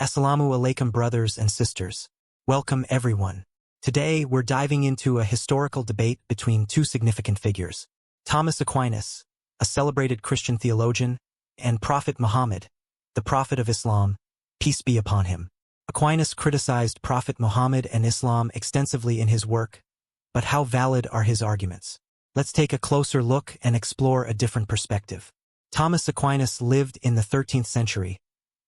Assalamu alaikum brothers and sisters. Welcome everyone. Today we're diving into a historical debate between two significant figures. Thomas Aquinas, a celebrated Christian theologian, and Prophet Muhammad, the Prophet of Islam, peace be upon him. Aquinas criticized Prophet Muhammad and Islam extensively in his work, but how valid are his arguments? Let's take a closer look and explore a different perspective. Thomas Aquinas lived in the 13th century,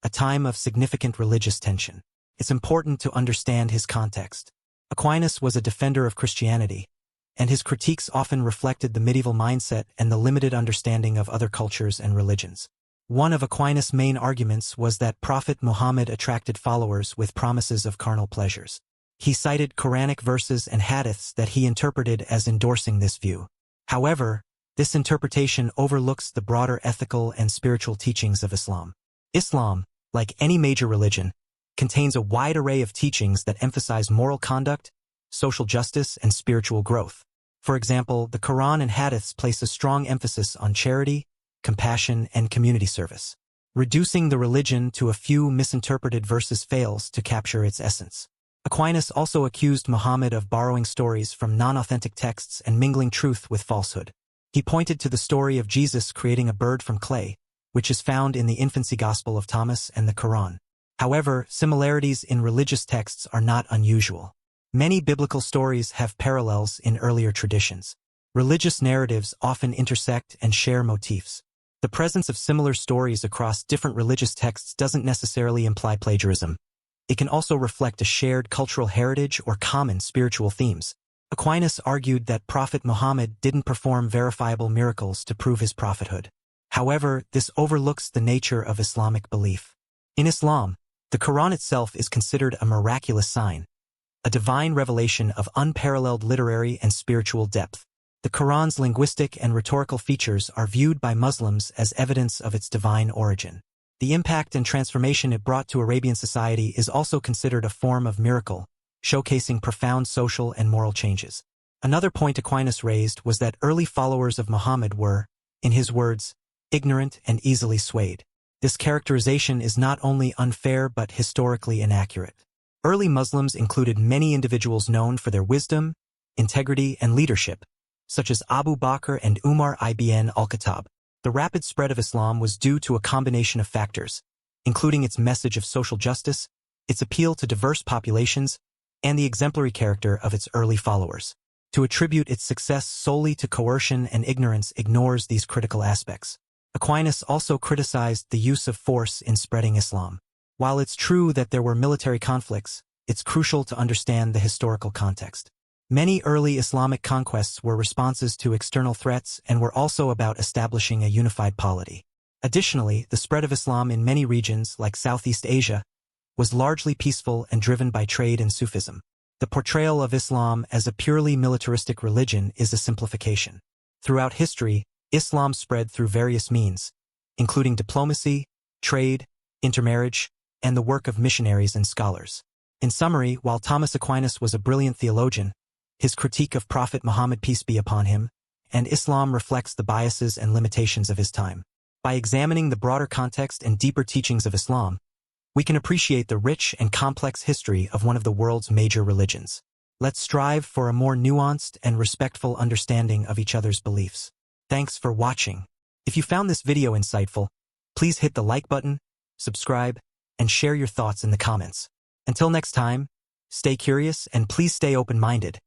a time of significant religious tension. It's important to understand his context. Aquinas was a defender of Christianity, and his critiques often reflected the medieval mindset and the limited understanding of other cultures and religions. One of Aquinas' main arguments was that Prophet Muhammad attracted followers with promises of carnal pleasures. He cited Quranic verses and hadiths that he interpreted as endorsing this view. However, this interpretation overlooks the broader ethical and spiritual teachings of Islam. Islam, like any major religion, contains a wide array of teachings that emphasize moral conduct, social justice, and spiritual growth. For example, the Quran and hadiths place a strong emphasis on charity, compassion, and community service. Reducing the religion to a few misinterpreted verses fails to capture its essence. Aquinas also accused Muhammad of borrowing stories from non-authentic texts and mingling truth with falsehood. He pointed to the story of Jesus creating a bird from clay, which is found in the infancy Gospel of Thomas and the Quran. However, similarities in religious texts are not unusual. Many biblical stories have parallels in earlier traditions. Religious narratives often intersect and share motifs. The presence of similar stories across different religious texts doesn't necessarily imply plagiarism. It can also reflect a shared cultural heritage or common spiritual themes. Aquinas argued that Prophet Muhammad didn't perform verifiable miracles to prove his prophethood. However, this overlooks the nature of Islamic belief. In Islam, the Quran itself is considered a miraculous sign, a divine revelation of unparalleled literary and spiritual depth. The Quran's linguistic and rhetorical features are viewed by Muslims as evidence of its divine origin. The impact and transformation it brought to Arabian society is also considered a form of miracle, showcasing profound social and moral changes. Another point Aquinas raised was that early followers of Muhammad were, in his words, ignorant and easily swayed. This characterization is not only unfair but historically inaccurate. Early Muslims included many individuals known for their wisdom, integrity, and leadership, such as Abu Bakr and Umar ibn al-Khattab. The rapid spread of Islam was due to a combination of factors, including its message of social justice, its appeal to diverse populations, and the exemplary character of its early followers. To attribute its success solely to coercion and ignorance ignores these critical aspects. Aquinas also criticized the use of force in spreading Islam. While it's true that there were military conflicts, it's crucial to understand the historical context. Many early Islamic conquests were responses to external threats and were also about establishing a unified polity. Additionally, the spread of Islam in many regions, like Southeast Asia, was largely peaceful and driven by trade and Sufism. The portrayal of Islam as a purely militaristic religion is a simplification. Throughout history, Islam spread through various means, including diplomacy, trade, intermarriage, and the work of missionaries and scholars. In summary, while Thomas Aquinas was a brilliant theologian, his critique of Prophet Muhammad peace be upon him, and Islam reflects the biases and limitations of his time. By examining the broader context and deeper teachings of Islam, we can appreciate the rich and complex history of one of the world's major religions. Let's strive for a more nuanced and respectful understanding of each other's beliefs. Thanks for watching. If you found this video insightful, please hit the like button, subscribe, and share your thoughts in the comments. Until next time, stay curious and please stay open-minded.